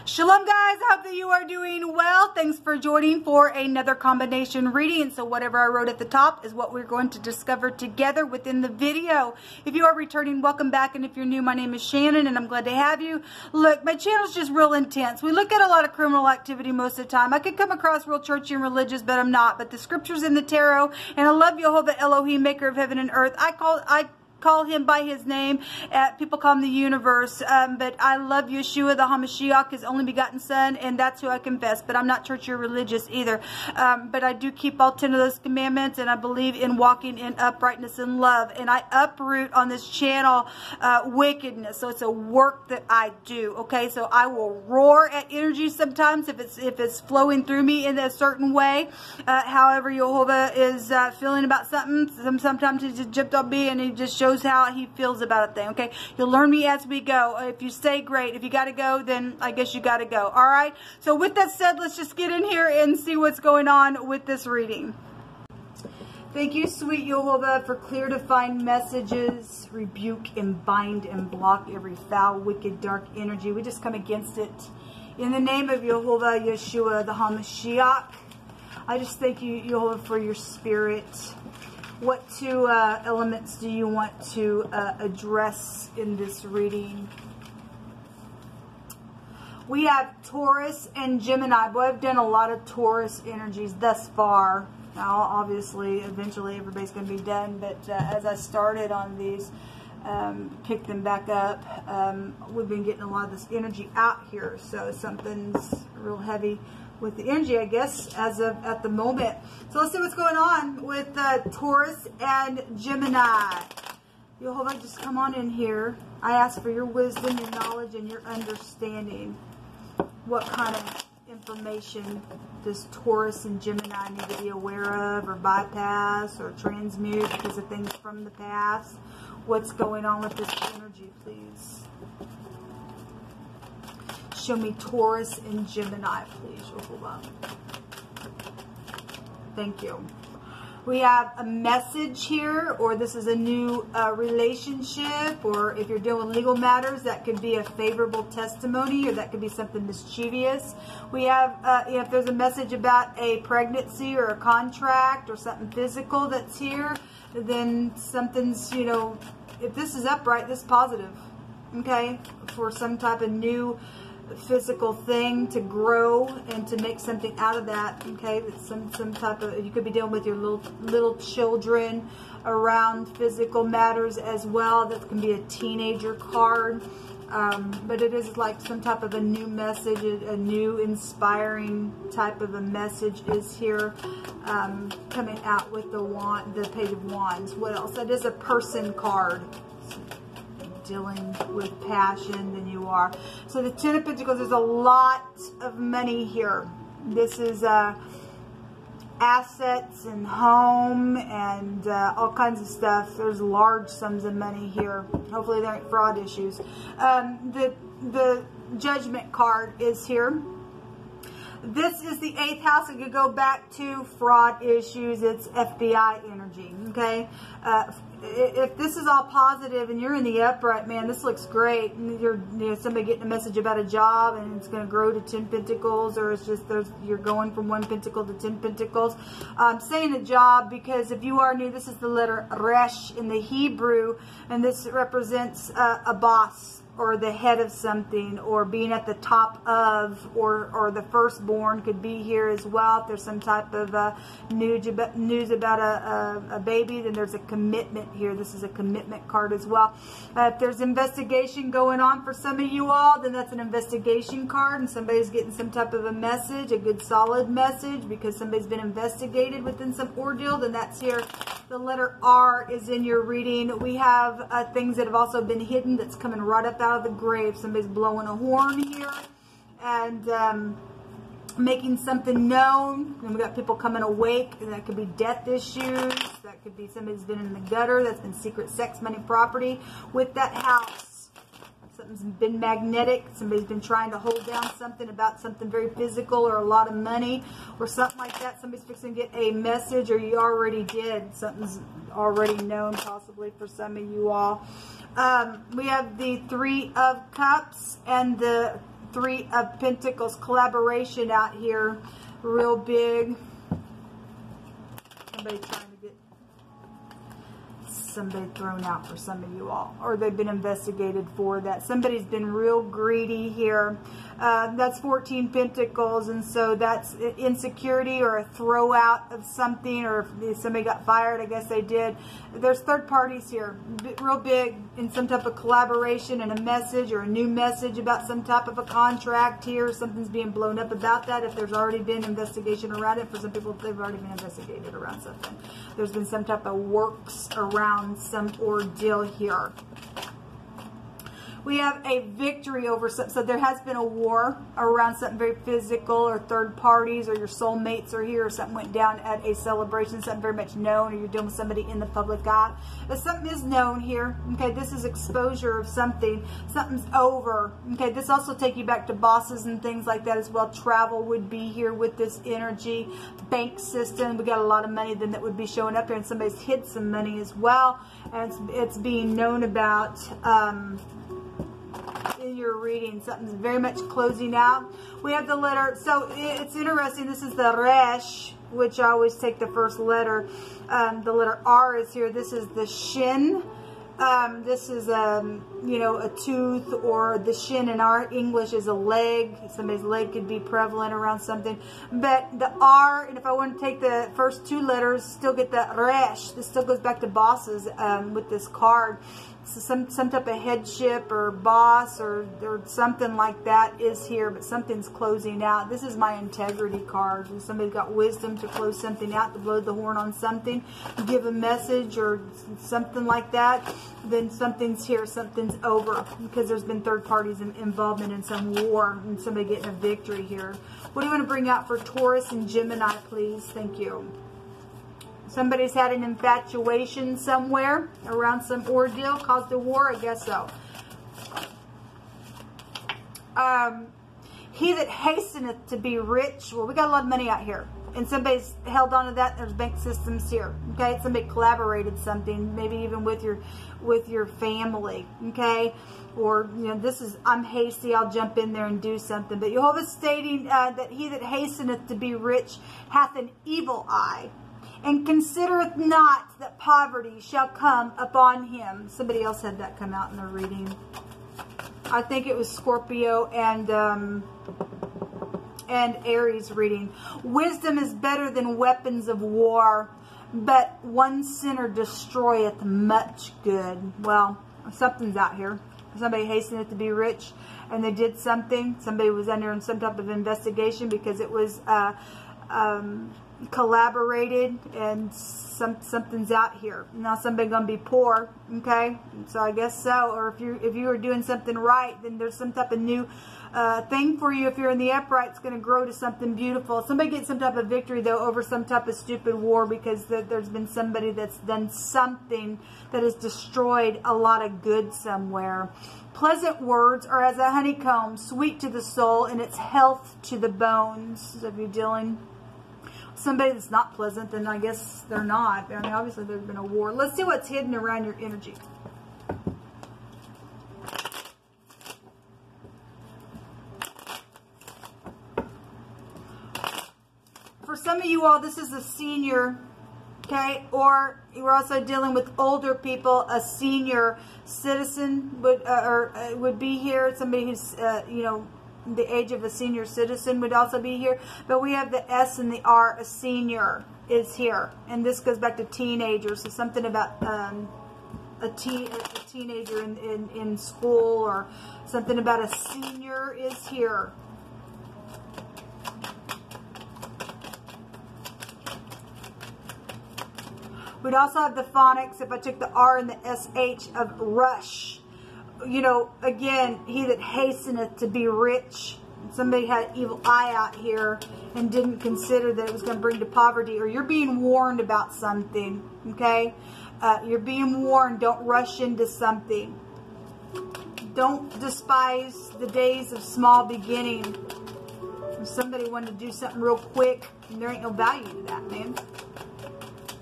Shalom guys, I hope that you are doing well. Thanks for joining for another combination reading. So whatever I wrote at the top is what we're going to discover together within the video. If you are returning, welcome back. And if you're new, my name is Shannon and I'm glad to have you. Look, my channel's just real intense. We look at a lot of criminal activity most of the time. I could come across real churchy and religious, but I'm not. But the scriptures in the tarot, and I love Jehovah Elohim, maker of heaven and earth. I call him by his name. People call him the universe, but I love Yeshua, the HaMashiach, his only begotten son, and that's who I confess. But I'm not churchy or religious either. But I do keep all 10 of those commandments, and I believe in walking in uprightness and love. And I uproot on this channel wickedness. So it's a work that I do. Okay, so I will roar at energy sometimes if it's flowing through me in a certain way. However, Jehovah is feeling about something. Sometimes he just jumped on me and he just shows how he feels about a thing. Okay, you'll learn me as we go. If you stay, great. If you got to go, then I guess you got to go. All right, so with that said, let's just get in here and see what's going on with this reading. Thank you, sweet Jehovah, for clear defined messages. Rebuke and bind and block every foul, wicked, dark energy. We just come against it in the name of Jehovah Yeshua, the HaMashiach. I just thank you, Jehovah, for your spirit. What two elements do you want to address in this reading? We have Taurus and Gemini. Boy, I've done a lot of Taurus energies thus far. Now, obviously, eventually everybody's going to be done. But as I started on these, pick them back up, we've been getting a lot of this energy out here. So something's real heavy with the energy, I guess, as of at the moment. So let's see what's going on with Taurus and Gemini. Jehovah, just come on in here. I ask for your wisdom, your knowledge, and your understanding. What kind of information does Taurus and Gemini need to be aware of, or bypass, or transmute because of things from the past? What's going on with this energy, please? Show me Taurus and Gemini, please, Jehovah. Thank you. We have a message here, or this is a new relationship, or if you're dealing with legal matters, that could be a favorable testimony, or that could be something mischievous. We have, if there's a message about a pregnancy or a contract or something physical that's here, then something's, you know, if this is upright, this is positive, okay, for some type of new physical thing to grow and to make something out of that. Okay, that's some type of, you could be dealing with your little children around physical matters as well. That can be a teenager card, but it is like some type of a new message, a new inspiring type of a message is here, coming out with the Page of Wands. What else? That is a person card. Dealing with passion than you are. So the Ten of Pentacles, there's a lot of money here. This is assets and home and all kinds of stuff. There's large sums of money here. Hopefully there ain't fraud issues. The Judgment card is here. This is the 8th house. It could go back to fraud issues. It's FBI energy, okay? If this is all positive and you're in the upright, man, this looks great. And you're, you know, somebody getting a message about a job and it's going to grow to 10 pentacles, or it's just you're going from 1 pentacle to 10 pentacles. I'm saying a job because if you are new, this is the letter Resh in the Hebrew, and this represents a boss, or the head of something, or being at the top of, or the firstborn could be here as well. If there's some type of news about a baby, then there's a commitment here. This is a commitment card as well. If there's investigation going on for some of you all, then that's an investigation card, and somebody's getting some type of a message, a good solid message, because somebody's been investigated within some ordeal, then that's here. The letter R is in your reading. We have things that have also been hidden that's coming right up out of the grave. Somebody's blowing a horn here and making something known. And we got people coming awake, and that could be death issues. That could be somebody's been in the gutter. That's been secret sex, money, property with that house. Something's been magnetic. Somebody's been trying to hold down something about something very physical, or a lot of money, or something like that. Somebody's fixing to get a message, or you already did. Something's already known possibly for some of you all. We have the 3 of Cups and the Three of Pentacles, collaboration out here, real big. Somebody trying to get somebody thrown out for some of you all, or they've been investigated for that. Somebody's been real greedy here. That's 14 Pentacles, and so that's insecurity or a throw out of something, or if somebody got fired, I guess they did. There's third parties here, real big, in some type of collaboration and a message or a new message about some type of a contract here. Something's being blown up about that. If there's already been investigation around it, for some people, they've already been investigated around something. There's been some type of works around some ordeal here. We have a victory over something. So there has been a war around something very physical, or third parties, or your soulmates are here, or something went down at a celebration, something very much known, or you're dealing with somebody in the public eye. But something is known here. Okay, this is exposure of something. Something's over. Okay, this also take you back to bosses and things like that as well. Travel would be here with this energy. Bank system. We got a lot of money then that would be showing up here, and somebody's hid some money as well. And it's being known about in your reading. Something's very much closing out. We have the letter, so it's interesting, this is the resh, which I always take the first letter. The letter R is here. This is the shin. This is you know, a tooth, or the shin in our English is a leg. Somebody's leg could be prevalent around something. But the R, and if I want to take the first two letters, still get the resh. This still goes back to bosses with this card. So some type of headship or boss or something like that is here, but something's closing out. This is my integrity card. When somebody's got wisdom to close something out, to blow the horn on something, give a message or something like that, then something's here, something's over, because there's been third parties involvement in some war and somebody getting a victory here. What do you want to bring out for Taurus and Gemini, please? Thank you. Somebody's had an infatuation somewhere around some ordeal, caused a war, I guess so. He that hasteneth to be rich. Well, we got a lot of money out here, and somebody's held on to that. There's bank systems here. Okay, somebody collaborated something, maybe even with your family. Okay, or you know, this is, I'm hasty, I'll jump in there and do something. But Jehovah's stating that he that hasteneth to be rich hath an evil eye, and considereth not that poverty shall come upon him. Somebody else had that come out in their reading. I think it was Scorpio and Aries reading. Wisdom is better than weapons of war, but one sinner destroyeth much good. Well, something's out here. Somebody hasteneth to be rich, and they did something. Somebody was under some type of investigation because it was collaborated, and something's out here. Now somebody gonna be poor, okay? So I guess so. Or if you are doing something right, then there's some type of new thing for you. If you're in the upright, it's gonna grow to something beautiful. Somebody gets some type of victory though over some type of stupid war, because there's been somebody that's done something that has destroyed a lot of good somewhere. Pleasant words are as a honeycomb, sweet to the soul, and its health to the bones. So if you're dealing somebody that's not pleasant, then I guess they're not. I mean, obviously there's been a war. Let's see what's hidden around your energy. For some of you all, this is a senior, okay? Or you're also dealing with older people. A senior citizen would be here. Somebody who's, you know, the age of a senior citizen would also be here. But we have the S and the R. A senior is here, and this goes back to teenagers. So something about a teenager in school, or something about a senior is here. We'd also have the phonics, if I took the R and the SH, of rush. You know, again, he that hasteneth to be rich. Somebody had an evil eye out here and didn't consider that it was going to bring to poverty. Or you're being warned about something, okay? You're being warned. Don't rush into something. Don't despise the days of small beginning. If somebody wanted to do something real quick, there ain't no value to that, man.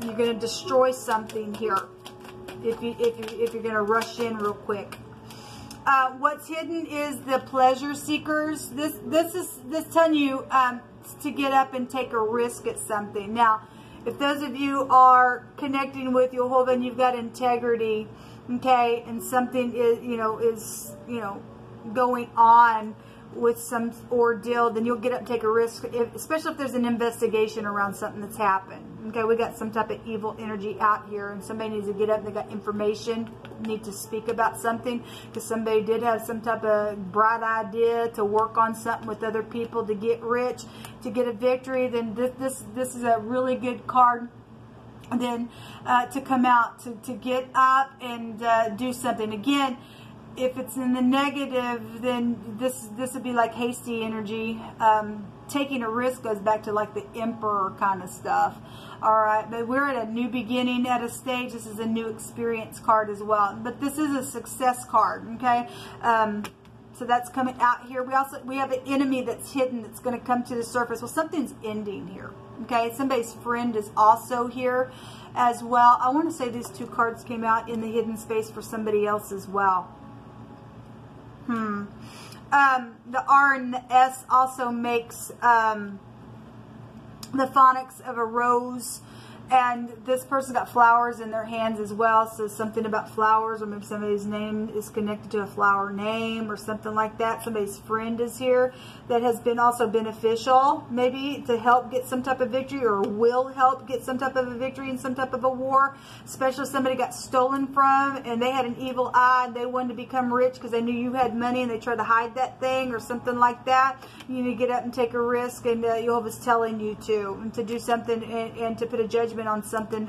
You're going to destroy something here if you're going to rush in real quick. What's hidden is the pleasure seekers. This is telling you to get up and take a risk at something. Now, if those of you are connecting with Jehovah and you've got integrity, okay, and something is going on with some ordeal, then you'll get up and take a risk, especially if there's an investigation around something that's happened. Okay, we got some type of evil energy out here, and somebody needs to get up and they got information, need to speak about something, because somebody did have some type of bright idea to work on something with other people to get rich, to get a victory. Then this is a really good card then to come out, to get up and do something. Again, if it's in the negative, then this would be like hasty energy. Taking a risk goes back to like the emperor kind of stuff. All right, but we're at a new beginning, at a stage. This is a new experience card as well. But this is a success card, okay? So that's coming out here. We have an enemy that's hidden that's going to come to the surface. Well, something's ending here, okay? Somebody's friend is also here as well. I want to say these two cards came out in the hidden space for somebody else as well. The R and the S also makes the phonics of a rose, and this person got flowers in their hands as well, so something about flowers, or maybe somebody's name is connected to a flower name or something like that. Somebody's friend is here that has been also beneficial, maybe to help get some type of victory, or will help get some type of a victory in some type of a war, especially if somebody got stolen from and they had an evil eye and they wanted to become rich because they knew you had money and they tried to hide that thing or something like that. You need to get up and take a risk, and Jehovah's telling you to do something and to put a judgment on something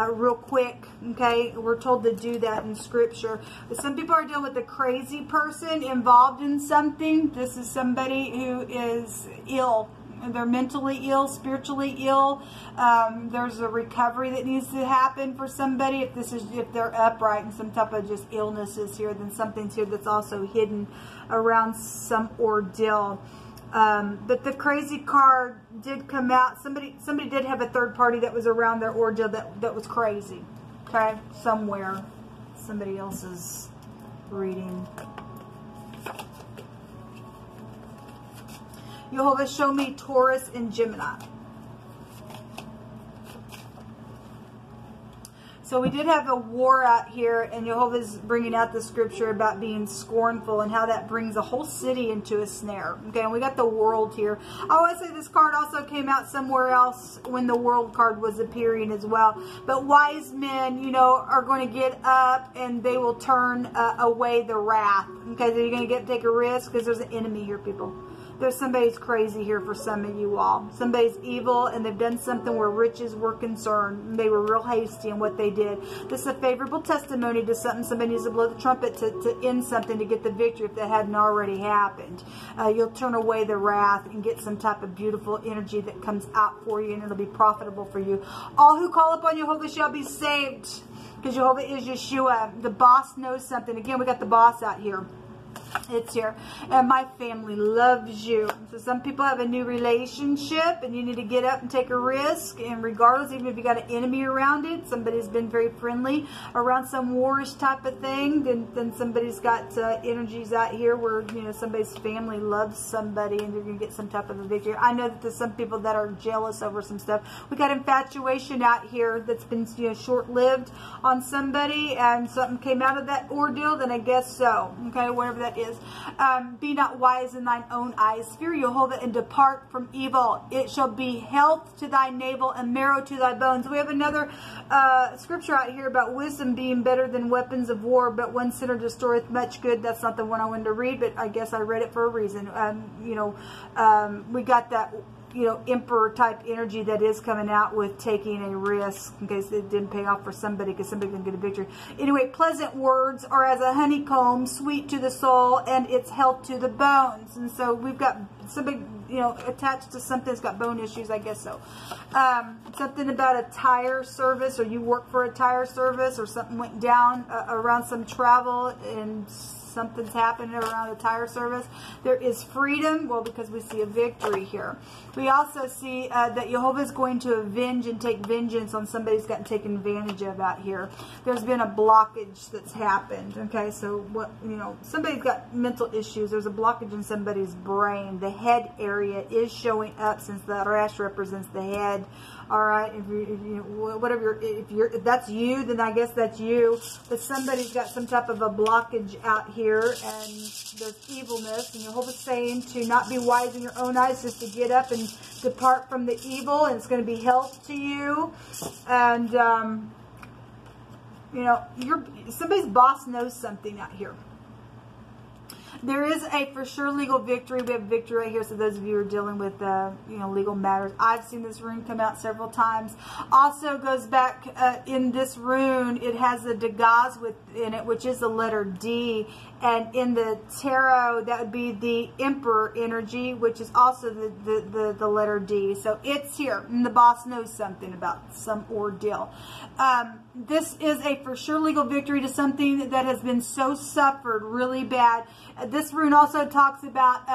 real quick. Okay, we're told to do that in scripture. But some people are dealing with a crazy person involved in something. This is somebody who is ill. They're mentally ill, spiritually ill. There's a recovery that needs to happen for somebody. If they're upright and some type of just illness is here, then something's here that's also hidden around some ordeal. But the crazy card did come out. Somebody did have a third party that was around their ordeal that was crazy. Okay, somewhere, somebody else's reading. Jehovah, show me Taurus and Gemini. So we did have a war out here, and Jehovah's bringing out the scripture about being scornful and how that brings a whole city into a snare. Okay, and we got the world here. I always say this card also came out somewhere else when the world card was appearing as well. But wise men, are going to get up and they will turn away the wrath. Okay, so you're going to take a risk because there's an enemy here, people. There's somebody's crazy here for some of you all. Somebody's evil, and they've done something where riches were concerned. They were real hasty in what they did. This is a favorable testimony to something. Somebody needs to blow the trumpet to end something, to get the victory if that hadn't already happened. You'll turn away the wrath and get some type of beautiful energy that comes out for you, and it'll be profitable for you. All who call upon Jehovah shall be saved, because Jehovah is Yeshua. The boss knows something. Again, we got the boss out here. It's here, and my family loves you. So some people have a new relationship, and you need to get up and take a risk. And regardless, even if you got an enemy around it, somebody's been very friendly around some warish type of thing, then somebody's got energies out here where somebody's family loves somebody, and they're gonna get some type of a victory. I know that there's some people that are jealous over some stuff. We got infatuation out here that's been short-lived on somebody, and something came out of that ordeal. Then I guess so. Okay, whatever that is. Be not wise in thine own eyes. Fear Jehovah and depart from evil. It shall be health to thy navel and marrow to thy bones. We have another scripture out here about wisdom being better than weapons of war, but one sinner destroyeth much good. That's not the one I wanted to read, but I guess I read it for a reason. We got that emperor type energy that is coming out with taking a risk in case it didn't pay off for somebody, because somebody can get a victory. Anyway, pleasant words are as a honeycomb, sweet to the soul, and it's health to the bones. And so we've got somebody attached to something that's got bone issues, I guess so. Something about a tire service, or you work for a tire service, or something went down around some travel, and something's happening around the tire service. There is freedom, well, because we see a victory here. We also see that Jehovah is going to avenge and take vengeance on somebody who's gotten taken advantage of out here. There's been a blockage that's happened. Okay, so what, you know, somebody's got mental issues. There's a blockage in somebody's brain. The head area is showing up, since the rash represents the head. All right, if that's you, then I guess that's you. But somebody's got some type of a blockage out here, and there's evilness. And Jehovah's saying to not be wise in your own eyes, just to get up and depart from the evil, and it's going to be health to you. And you know, somebody's boss knows something out here. There is a for sure legal victory. We have victory right here. So those of you who are dealing with, you know, legal matters. I've seen this rune come out several times. Also goes back in this rune. It has a Dagaz within it, which is the letter D. And in the tarot, that would be the Emperor energy, which is also the letter D. So it's here. And the boss knows something about some ordeal. This is a for sure legal victory to something that has been so suffered really bad. This rune also talks about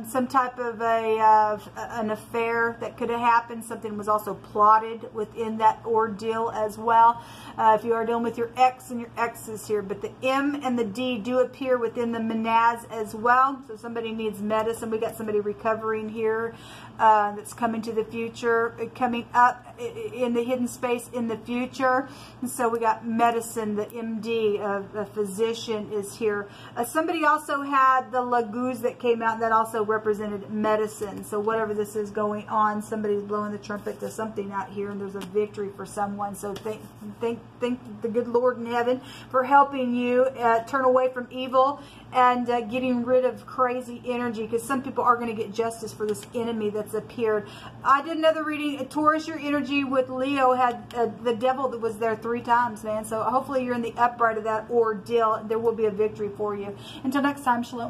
some type of an affair that could have happened. Something was also plotted within that ordeal as well. If you are dealing with your ex, and your ex is here, but the M and the D do appear within the Menaz as well. So somebody needs medicine. We got somebody recovering here that's coming to the future, coming up in the hidden space in the future. And so we got medicine. The MD, a physician, is here. Somebody also had the Laguz that came out, that also represented medicine. So whatever this is going on, somebody's blowing the trumpet to something out here, and there's a victory for someone. So thank the good Lord in heaven for helping you turn away from evil and getting rid of crazy energy, because some people are going to get justice for this enemy that's appeared. I did another reading. Taurus, your energy with Leo had the devil that was there 3 times, man. So hopefully you're in the upright of that ordeal. There will be a victory for you. Until next time, shalom.